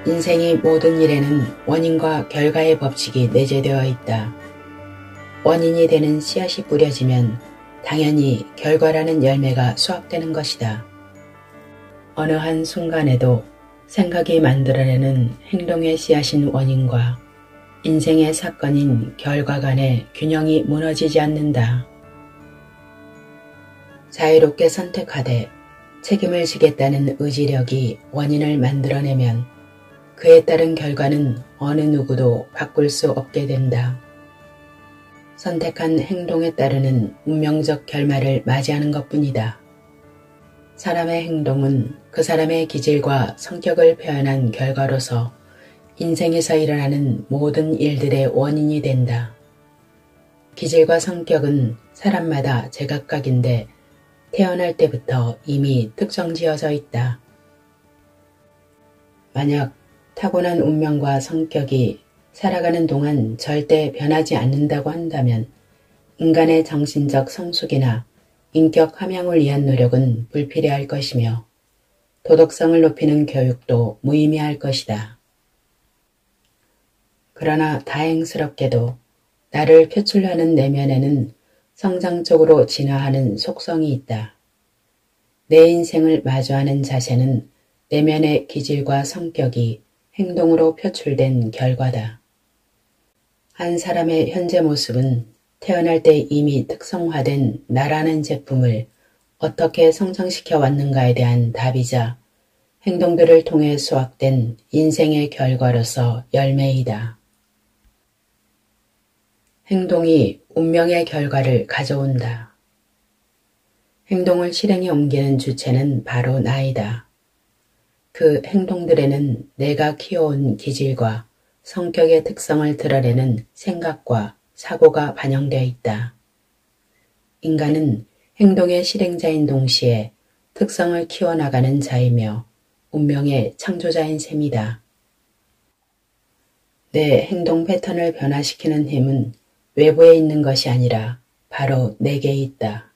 인생의 모든 일에는 원인과 결과의 법칙이 내재되어 있다. 원인이 되는 씨앗이 뿌려지면 당연히 결과라는 열매가 수확되는 것이다. 어느 한 순간에도 생각이 만들어내는 행동의 씨앗인 원인과 인생의 사건인 결과 간의 균형이 무너지지 않는다. 자유롭게 선택하되 책임을 지겠다는 의지력이 원인을 만들어내면 그에 따른 결과는 어느 누구도 바꿀 수 없게 된다. 선택한 행동에 따르는 운명적 결말을 맞이하는 것뿐이다. 사람의 행동은 그 사람의 기질과 성격을 표현한 결과로서 인생에서 일어나는 모든 일들의 원인이 된다. 기질과 성격은 사람마다 제각각인데 태어날 때부터 이미 특정지어져 있다. 만약 타고난 운명과 성격이 살아가는 동안 절대 변하지 않는다고 한다면 인간의 정신적 성숙이나 인격 함양을 위한 노력은 불필요할 것이며 도덕성을 높이는 교육도 무의미할 것이다. 그러나 다행스럽게도 나를 표출하는 내면에는 성장적으로 진화하는 속성이 있다. 내 인생을 마주하는 자세는 내면의 기질과 성격이 행동으로 표출된 결과다. 한 사람의 현재 모습은 태어날 때 이미 특성화된 나라는 제품을 어떻게 성장시켜 왔는가에 대한 답이자 행동들을 통해 수확된 인생의 결과로서 열매이다. 행동이 운명의 결과를 가져온다. 행동을 실행에 옮기는 주체는 바로 나이다. 그 행동들에는 내가 키워온 기질과 성격의 특성을 드러내는 생각과 사고가 반영되어 있다. 인간은 행동의 실행자인 동시에 특성을 키워나가는 자이며 운명의 창조자인 셈이다. 내 행동 패턴을 변화시키는 힘은 외부에 있는 것이 아니라 바로 내게 있다.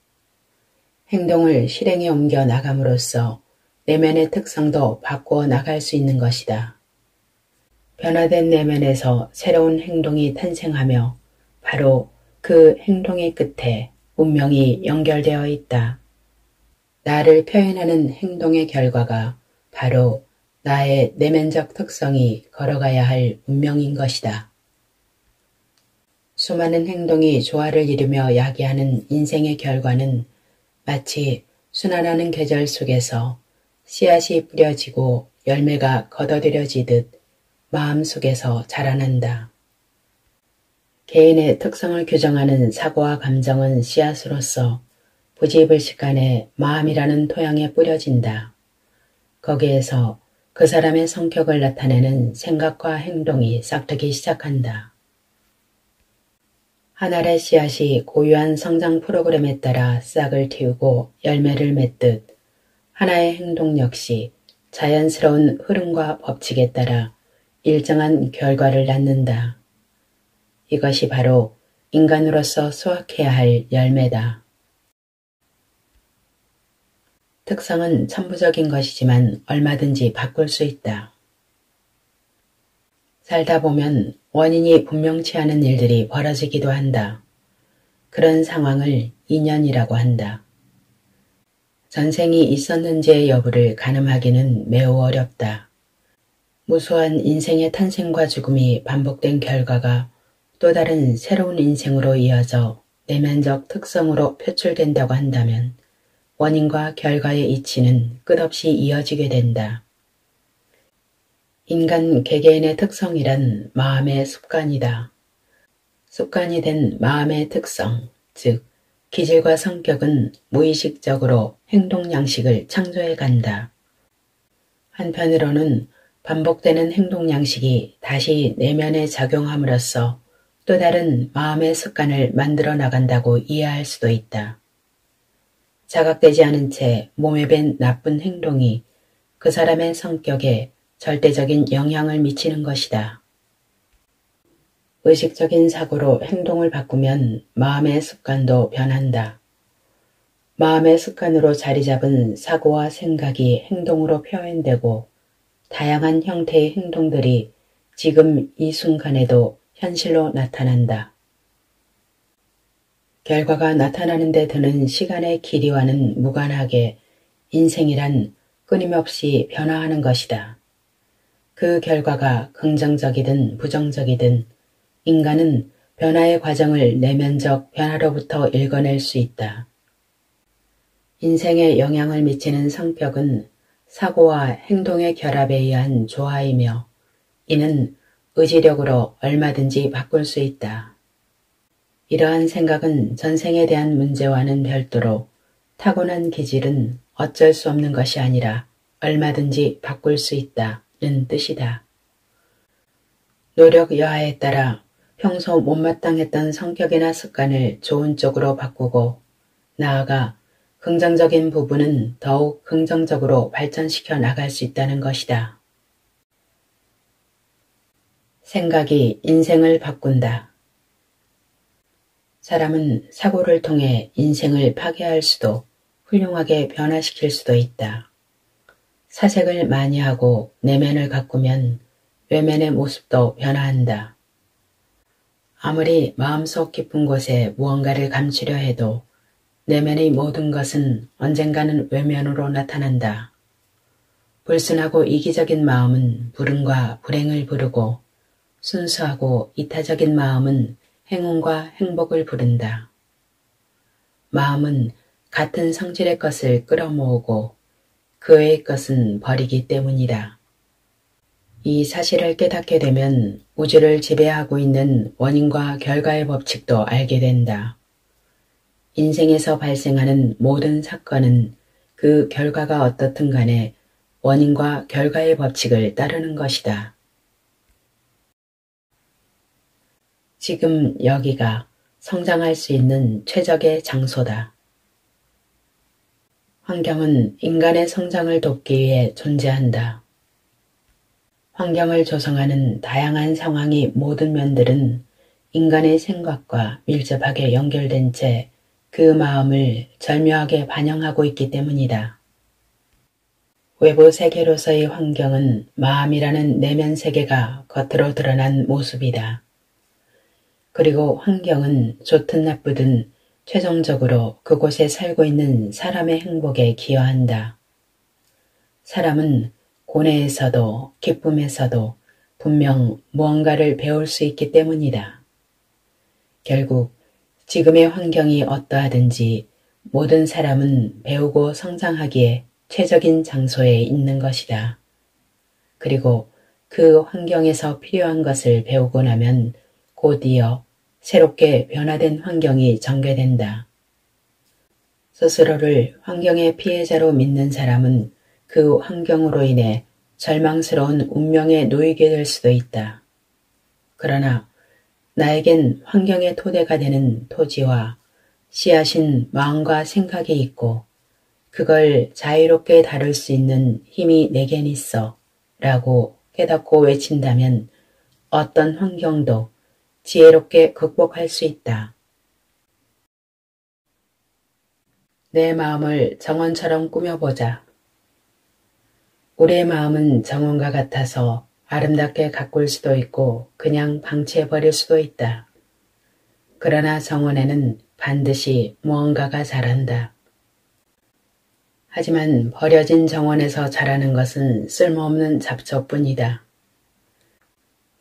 행동을 실행에 옮겨 나감으로써 내면의 특성도 바꾸어 나갈 수 있는 것이다. 변화된 내면에서 새로운 행동이 탄생하며 바로 그 행동의 끝에 운명이 연결되어 있다. 나를 표현하는 행동의 결과가 바로 나의 내면적 특성이 걸어가야 할 운명인 것이다. 수많은 행동이 조화를 이루며 야기하는 인생의 결과는 마치 순환하는 계절 속에서 씨앗이 뿌려지고 열매가 걷어들여지듯 마음속에서 자라난다. 개인의 특성을 규정하는 사고와 감정은 씨앗으로서 부지불식간에 마음이라는 토양에 뿌려진다. 거기에서 그 사람의 성격을 나타내는 생각과 행동이 싹트기 시작한다. 한 알의 씨앗이 고유한 성장 프로그램에 따라 싹을 틔우고 열매를 맺듯 하나의 행동 역시 자연스러운 흐름과 법칙에 따라 일정한 결과를 낳는다. 이것이 바로 인간으로서 수확해야 할 열매다. 특성은 천부적인 것이지만 얼마든지 바꿀 수 있다. 살다 보면 원인이 분명치 않은 일들이 벌어지기도 한다. 그런 상황을 인연이라고 한다. 전생이 있었는지의 여부를 가늠하기는 매우 어렵다. 무수한 인생의 탄생과 죽음이 반복된 결과가 또 다른 새로운 인생으로 이어져 내면적 특성으로 표출된다고 한다면 원인과 결과의 이치는 끝없이 이어지게 된다. 인간 개개인의 특성이란 마음의 습관이다. 습관이 된 마음의 특성, 즉 기질과 성격은 무의식적으로 행동 양식을 창조해 간다. 한편으로는 반복되는 행동 양식이 다시 내면에 작용함으로써 또 다른 마음의 습관을 만들어 나간다고 이해할 수도 있다. 자각되지 않은 채 몸에 밴 나쁜 행동이 그 사람의 성격에 절대적인 영향을 미치는 것이다. 의식적인 사고로 행동을 바꾸면 마음의 습관도 변한다. 마음의 습관으로 자리 잡은 사고와 생각이 행동으로 표현되고 다양한 형태의 행동들이 지금 이 순간에도 현실로 나타난다. 결과가 나타나는 데 드는 시간의 길이와는 무관하게 인생이란 끊임없이 변화하는 것이다. 그 결과가 긍정적이든 부정적이든 인간은 변화의 과정을 내면적 변화로부터 읽어낼 수 있다. 인생에 영향을 미치는 성격은 사고와 행동의 결합에 의한 조화이며 이는 의지력으로 얼마든지 바꿀 수 있다. 이러한 생각은 전생에 대한 문제와는 별도로 타고난 기질은 어쩔 수 없는 것이 아니라 얼마든지 바꿀 수 있다는 뜻이다. 노력 여하에 따라 평소 못마땅했던 성격이나 습관을 좋은 쪽으로 바꾸고 나아가 긍정적인 부분은 더욱 긍정적으로 발전시켜 나갈 수 있다는 것이다. 생각이 인생을 바꾼다. 사람은 사고를 통해 인생을 파괴할 수도 훌륭하게 변화시킬 수도 있다. 사색을 많이 하고 내면을 가꾸면 외면의 모습도 변화한다. 아무리 마음속 깊은 곳에 무언가를 감추려 해도 내면의 모든 것은 언젠가는 외면으로 나타난다. 불순하고 이기적인 마음은 불운과 불행을 부르고 순수하고 이타적인 마음은 행운과 행복을 부른다. 마음은 같은 성질의 것을 끌어모으고 그 외의 것은 버리기 때문이다. 이 사실을 깨닫게 되면 우주를 지배하고 있는 원인과 결과의 법칙도 알게 된다. 인생에서 발생하는 모든 사건은 그 결과가 어떻든 간에 원인과 결과의 법칙을 따르는 것이다. 지금 여기가 성장할 수 있는 최적의 장소다. 환경은 인간의 성장을 돕기 위해 존재한다. 환경을 조성하는 다양한 상황의 모든 면들은 인간의 생각과 밀접하게 연결된 채 그 마음을 절묘하게 반영하고 있기 때문이다. 외부 세계로서의 환경은 마음이라는 내면 세계가 겉으로 드러난 모습이다. 그리고 환경은 좋든 나쁘든 최종적으로 그곳에 살고 있는 사람의 행복에 기여한다. 사람은 고뇌에서도 기쁨에서도 분명 무언가를 배울 수 있기 때문이다. 결국 지금의 환경이 어떠하든지 모든 사람은 배우고 성장하기에 최적인 장소에 있는 것이다. 그리고 그 환경에서 필요한 것을 배우고 나면 곧이어 새롭게 변화된 환경이 전개된다. 스스로를 환경의 피해자로 믿는 사람은 그 환경으로 인해 절망스러운 운명에 놓이게 될 수도 있다. 그러나 나에겐 환경의 토대가 되는 토지와 씨앗인 마음과 생각이 있고 그걸 자유롭게 다룰 수 있는 힘이 내겐 있어 라고 깨닫고 외친다면 어떤 환경도 지혜롭게 극복할 수 있다. 내 마음을 정원처럼 꾸며보자. 우리의 마음은 정원과 같아서 아름답게 가꿀 수도 있고 그냥 방치해버릴 수도 있다. 그러나 정원에는 반드시 무언가가 자란다. 하지만 버려진 정원에서 자라는 것은 쓸모없는 잡초뿐이다.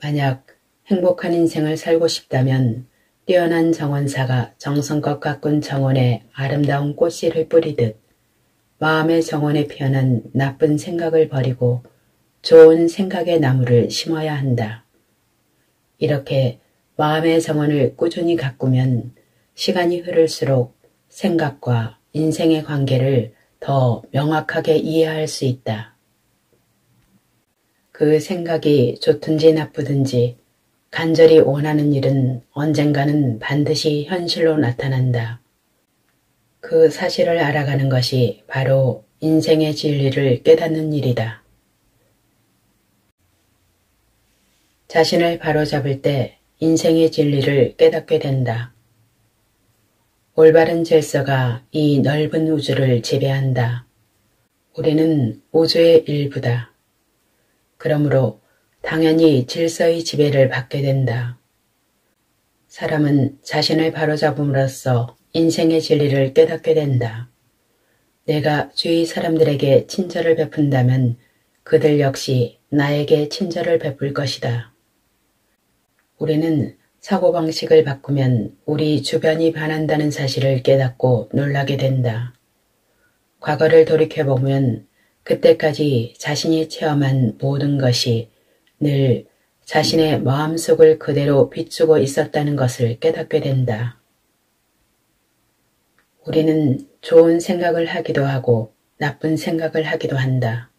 만약 행복한 인생을 살고 싶다면 뛰어난 정원사가 정성껏 가꾼 정원에 아름다운 꽃씨를 뿌리듯 마음의 정원에 피어난 나쁜 생각을 버리고 좋은 생각의 나무를 심어야 한다. 이렇게 마음의 정원을 꾸준히 가꾸면 시간이 흐를수록 생각과 인생의 관계를 더 명확하게 이해할 수 있다. 그 생각이 좋든지 나쁘든지 간절히 원하는 일은 언젠가는 반드시 현실로 나타난다. 그 사실을 알아가는 것이 바로 인생의 진리를 깨닫는 일이다. 자신을 바로잡을 때 인생의 진리를 깨닫게 된다. 올바른 질서가 이 넓은 우주를 지배한다. 우리는 우주의 일부다. 그러므로 당연히 질서의 지배를 받게 된다. 사람은 자신을 바로잡음으로써 인생의 진리를 깨닫게 된다. 내가 주위 사람들에게 친절을 베푼다면 그들 역시 나에게 친절을 베풀 것이다. 우리는 사고방식을 바꾸면 우리 주변이 반한다는 사실을 깨닫고 놀라게 된다. 과거를 돌이켜보면 그때까지 자신이 체험한 모든 것이 늘 자신의 마음속을 그대로 비추고 있었다는 것을 깨닫게 된다. 우리는 좋은 생각을 하기도 하고 나쁜 생각을 하기도 한다.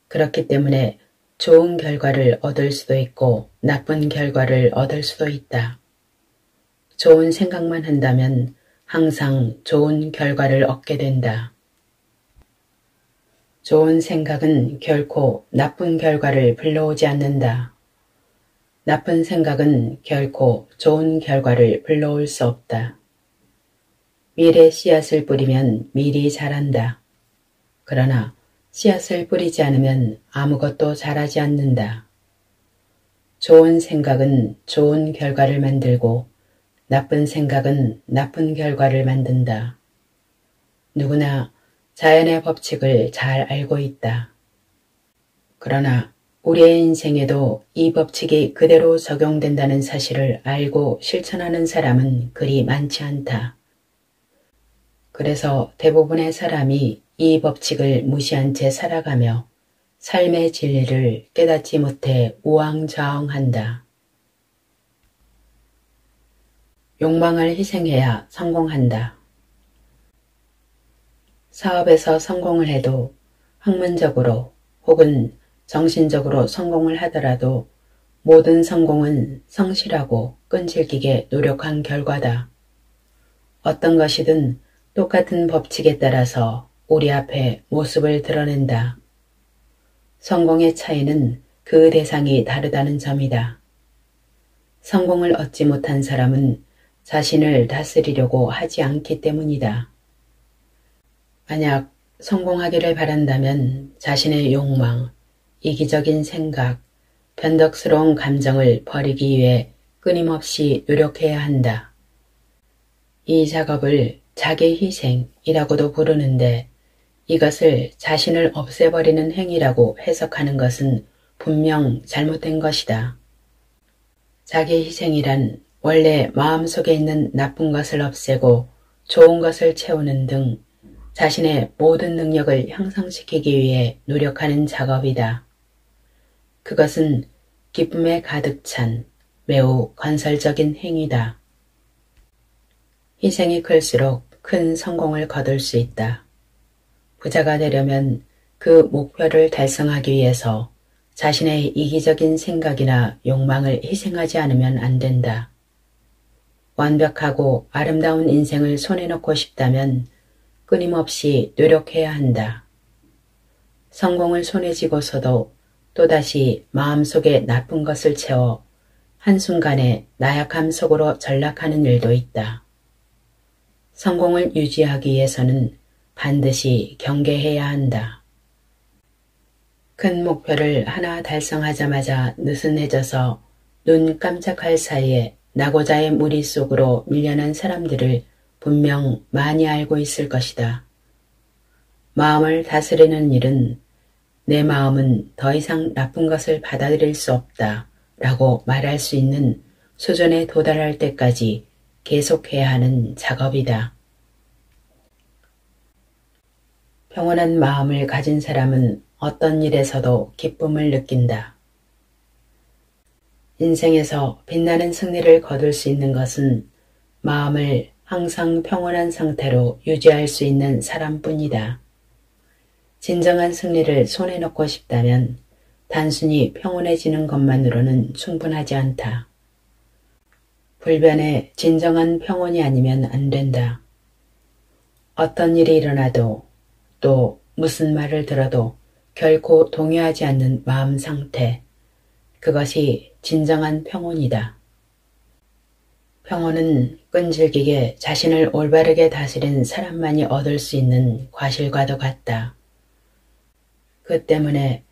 그렇기 때문에 좋은 결과를 얻을 수도 있고 나쁜 결과를 얻을 수도 있다. 좋은 생각만 한다면 항상 좋은 결과를 얻게 된다. 좋은 생각은 결코 나쁜 결과를 불러오지 않는다. 나쁜 생각은 결코 좋은 결과를 불러올 수 없다. 밀에 씨앗을 뿌리면 밀이 자란다. 그러나 씨앗을 뿌리지 않으면 아무것도 자라지 않는다. 좋은 생각은 좋은 결과를 만들고 나쁜 생각은 나쁜 결과를 만든다. 누구나 자연의 법칙을 잘 알고 있다. 그러나 우리의 인생에도 이 법칙이 그대로 적용된다는 사실을 알고 실천하는 사람은 그리 많지 않다. 그래서 대부분의 사람이 이 법칙을 무시한 채 살아가며 삶의 진리를 깨닫지 못해 우왕좌왕한다. 욕망을 희생해야 성공한다. 사업에서 성공을 해도 학문적으로 혹은 정신적으로 성공을 하더라도 모든 성공은 성실하고 끈질기게 노력한 결과다. 어떤 것이든 똑같은 법칙에 따라서 우리 앞에 모습을 드러낸다. 성공의 차이는 그 대상이 다르다는 점이다. 성공을 얻지 못한 사람은 자신을 다스리려고 하지 않기 때문이다. 만약 성공하기를 바란다면 자신의 욕망, 이기적인 생각, 변덕스러운 감정을 버리기 위해 끊임없이 노력해야 한다. 이 작업을 자기 희생이라고도 부르는데 이것을 자신을 없애버리는 행위라고 해석하는 것은 분명 잘못된 것이다. 자기 희생이란 원래 마음속에 있는 나쁜 것을 없애고 좋은 것을 채우는 등 자신의 모든 능력을 향상시키기 위해 노력하는 작업이다. 그것은 기쁨에 가득 찬 매우 건설적인 행위다. 희생이 클수록 큰 성공을 거둘 수 있다. 부자가 되려면 그 목표를 달성하기 위해서 자신의 이기적인 생각이나 욕망을 희생하지 않으면 안 된다. 완벽하고 아름다운 인생을 손에 넣고 싶다면 끊임없이 노력해야 한다. 성공을 손에 쥐고서도 또다시 마음속에 나쁜 것을 채워 한순간에 나약함 속으로 전락하는 일도 있다. 성공을 유지하기 위해서는 반드시 경계해야 한다. 큰 목표를 하나 달성하자마자 느슨해져서 눈 깜짝할 사이에 낙오자의 무리 속으로 밀려난 사람들을 분명 많이 알고 있을 것이다. 마음을 다스리는 일은 내 마음은 더 이상 나쁜 것을 받아들일 수 없다 라고 말할 수 있는 수준에 도달할 때까지 계속해야 하는 작업이다. 평온한 마음을 가진 사람은 어떤 일에서도 기쁨을 느낀다. 인생에서 빛나는 승리를 거둘 수 있는 것은 마음을 항상 평온한 상태로 유지할 수 있는 사람뿐이다. 진정한 승리를 손에 넣고 싶다면 단순히 평온해지는 것만으로는 충분하지 않다. 불변의 진정한 평온이 아니면 안 된다. 어떤 일이 일어나도 또 무슨 말을 들어도 결코 동요하지 않는 마음 상태, 그것이 진정한 평온이다. 평온은 끈질기게 자신을 올바르게 다스린 사람만이 얻을 수 있는 과실과도 같다. 그 때문에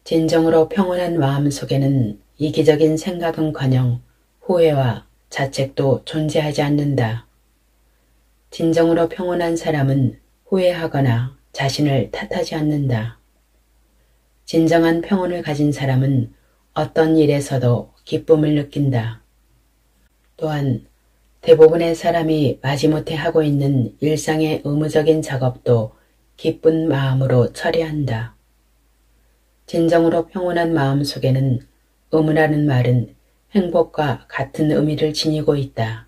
진정으로 평온한 마음 속에는 이기적인 생각은커녕 후회와 자책도 존재하지 않는다. 진정으로 평온한 사람은 후회하거나 자신을 탓하지 않는다. 진정한 평온을 가진 사람은 어떤 일에서도 기쁨을 느낀다. 또한 대부분의 사람이 마지못해 하고 있는 일상의 의무적인 작업도 기쁜 마음으로 처리한다. 진정으로 평온한 마음 속에는 의무라는 말은 행복과 같은 의미를 지니고 있다.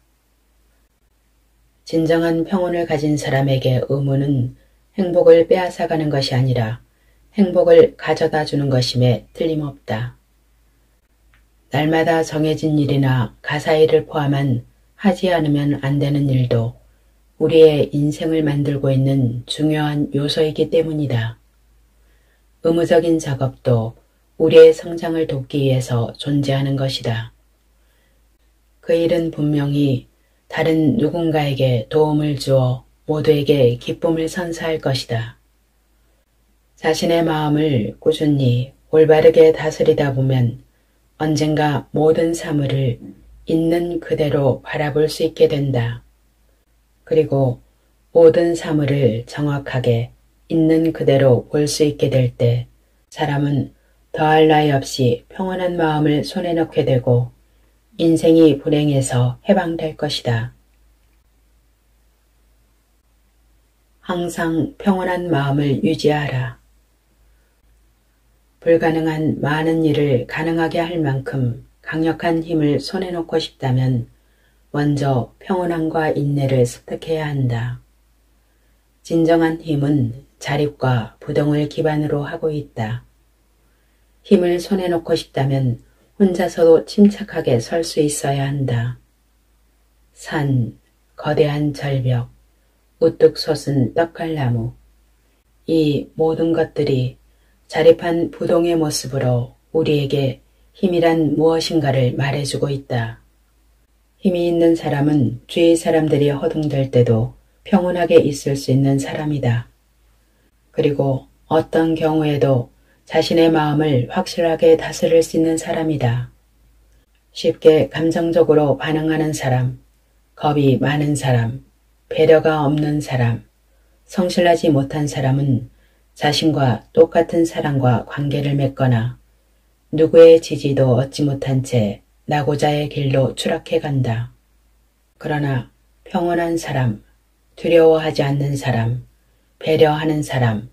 진정한 평온을 가진 사람에게 의무는 행복을 빼앗아가는 것이 아니라 행복을 가져다 주는 것임에 틀림없다. 날마다 정해진 일이나 가사일을 포함한 하지 않으면 안 되는 일도 우리의 인생을 만들고 있는 중요한 요소이기 때문이다. 의무적인 작업도 우리의 성장을 돕기 위해서 존재하는 것이다. 그 일은 분명히 다른 누군가에게 도움을 주어 모두에게 기쁨을 선사할 것이다. 자신의 마음을 꾸준히 올바르게 다스리다 보면 언젠가 모든 사물을 있는 그대로 바라볼 수 있게 된다. 그리고 모든 사물을 정확하게 있는 그대로 볼 수 있게 될 때 사람은 더할 나위 없이 평온한 마음을 손에 넣게 되고 인생이 불행에서 해방될 것이다. 항상 평온한 마음을 유지하라. 불가능한 많은 일을 가능하게 할 만큼 강력한 힘을 손에 놓고 싶다면 먼저 평온함과 인내를 습득해야 한다. 진정한 힘은 자립과 부동을 기반으로 하고 있다. 힘을 손에 놓고 싶다면 혼자서도 침착하게 설 수 있어야 한다. 산, 거대한 절벽, 우뚝 솟은 떡갈나무, 이 모든 것들이 자립한 부동의 모습으로 우리에게 힘이란 무엇인가를 말해주고 있다. 힘이 있는 사람은 주위 사람들이 허둥댈 때도 평온하게 있을 수 있는 사람이다. 그리고 어떤 경우에도 자신의 마음을 확실하게 다스릴 수 있는 사람이다. 쉽게 감정적으로 반응하는 사람, 겁이 많은 사람, 배려가 없는 사람, 성실하지 못한 사람은 자신과 똑같은 사람과 관계를 맺거나 누구의 지지도 얻지 못한 채 낙오자의 길로 추락해 간다. 그러나 평온한 사람, 두려워하지 않는 사람, 배려하는 사람,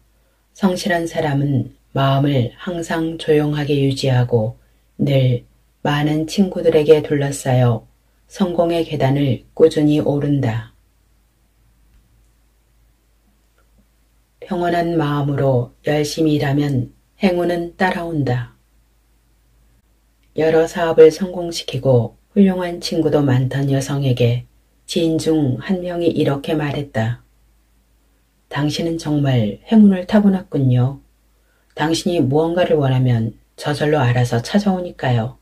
성실한 사람은 마음을 항상 조용하게 유지하고 늘 많은 친구들에게 둘러싸여 성공의 계단을 꾸준히 오른다. 평온한 마음으로 열심히 일하면 행운은 따라온다. 여러 사업을 성공시키고 훌륭한 친구도 많던 여성에게 지인 중 한 명이 이렇게 말했다. 당신은 정말 행운을 타고났군요. 당신이 무언가를 원하면 저절로 알아서 찾아오니까요.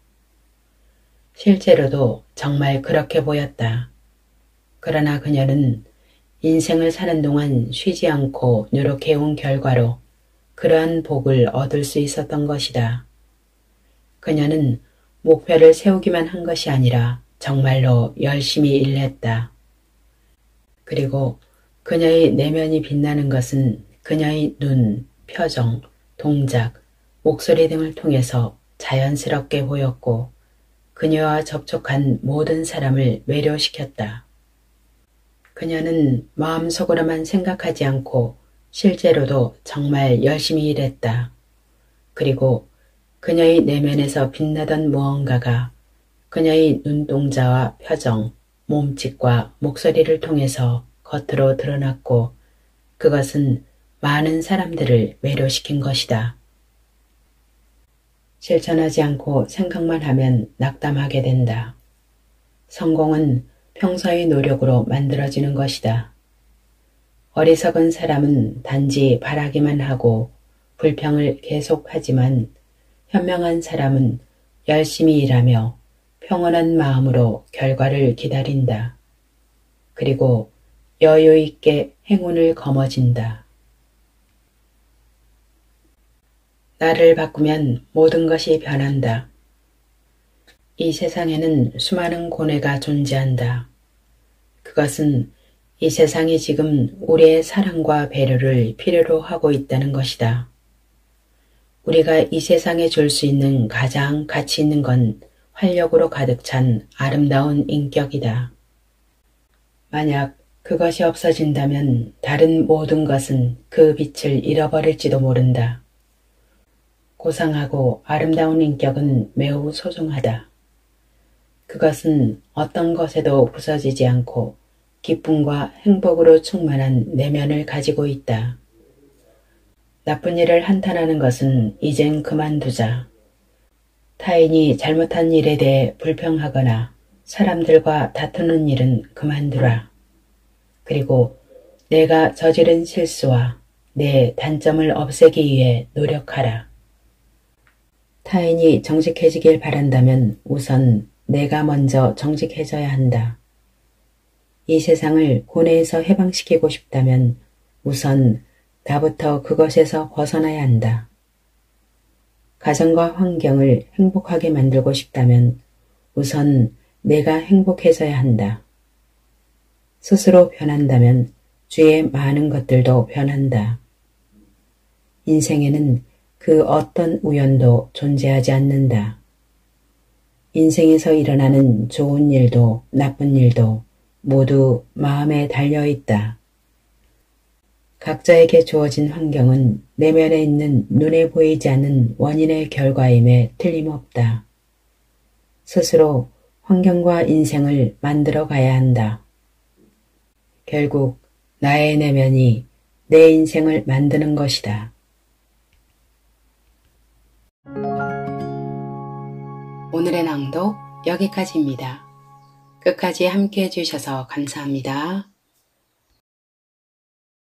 실제로도 정말 그렇게 보였다. 그러나 그녀는 인생을 사는 동안 쉬지 않고 노력해온 결과로 그러한 복을 얻을 수 있었던 것이다. 그녀는 목표를 세우기만 한 것이 아니라 정말로 열심히 일했다. 그리고 그녀의 내면이 빛나는 것은 그녀의 눈, 표정, 동작, 목소리 등을 통해서 자연스럽게 보였고 그녀와 접촉한 모든 사람을 매료시켰다. 그녀는 마음속으로만 생각하지 않고 실제로도 정말 열심히 일했다. 그리고 그녀의 내면에서 빛나던 무언가가 그녀의 눈동자와 표정, 몸짓과 목소리를 통해서 겉으로 드러났고 그것은 많은 사람들을 매료시킨 것이다. 실천하지 않고 생각만 하면 낙담하게 된다. 성공은 평소의 노력으로 만들어지는 것이다. 어리석은 사람은 단지 바라기만 하고 불평을 계속하지만 현명한 사람은 열심히 일하며 평온한 마음으로 결과를 기다린다. 그리고 여유 있게 행운을 거머쥔다. 나를 바꾸면 모든 것이 변한다. 이 세상에는 수많은 고뇌가 존재한다. 그것은 이 세상이 지금 우리의 사랑과 배려를 필요로 하고 있다는 것이다. 우리가 이 세상에 줄 수 있는 가장 가치 있는 건 활력으로 가득 찬 아름다운 인격이다. 만약 그것이 없어진다면 다른 모든 것은 그 빛을 잃어버릴지도 모른다. 고상하고 아름다운 인격은 매우 소중하다. 그것은 어떤 것에도 부서지지 않고 기쁨과 행복으로 충만한 내면을 가지고 있다. 나쁜 일을 한탄하는 것은 이젠 그만두자. 타인이 잘못한 일에 대해 불평하거나 사람들과 다투는 일은 그만두라. 그리고 내가 저지른 실수와 내 단점을 없애기 위해 노력하라. 타인이 정직해지길 바란다면 우선 내가 먼저 정직해져야 한다. 이 세상을 고뇌에서 해방시키고 싶다면 우선 나부터 그것에서 벗어나야 한다. 가정과 환경을 행복하게 만들고 싶다면 우선 내가 행복해져야 한다. 스스로 변한다면 주위의 많은 것들도 변한다. 인생에는 그 어떤 우연도 존재하지 않는다. 인생에서 일어나는 좋은 일도 나쁜 일도 모두 마음에 달려있다. 각자에게 주어진 환경은 내면에 있는 눈에 보이지 않는 원인의 결과임에 틀림없다. 스스로 환경과 인생을 만들어 가야 한다. 결국 나의 내면이 내 인생을 만드는 것이다. 오늘의 낭독 여기까지입니다. 끝까지 함께 해주셔서 감사합니다.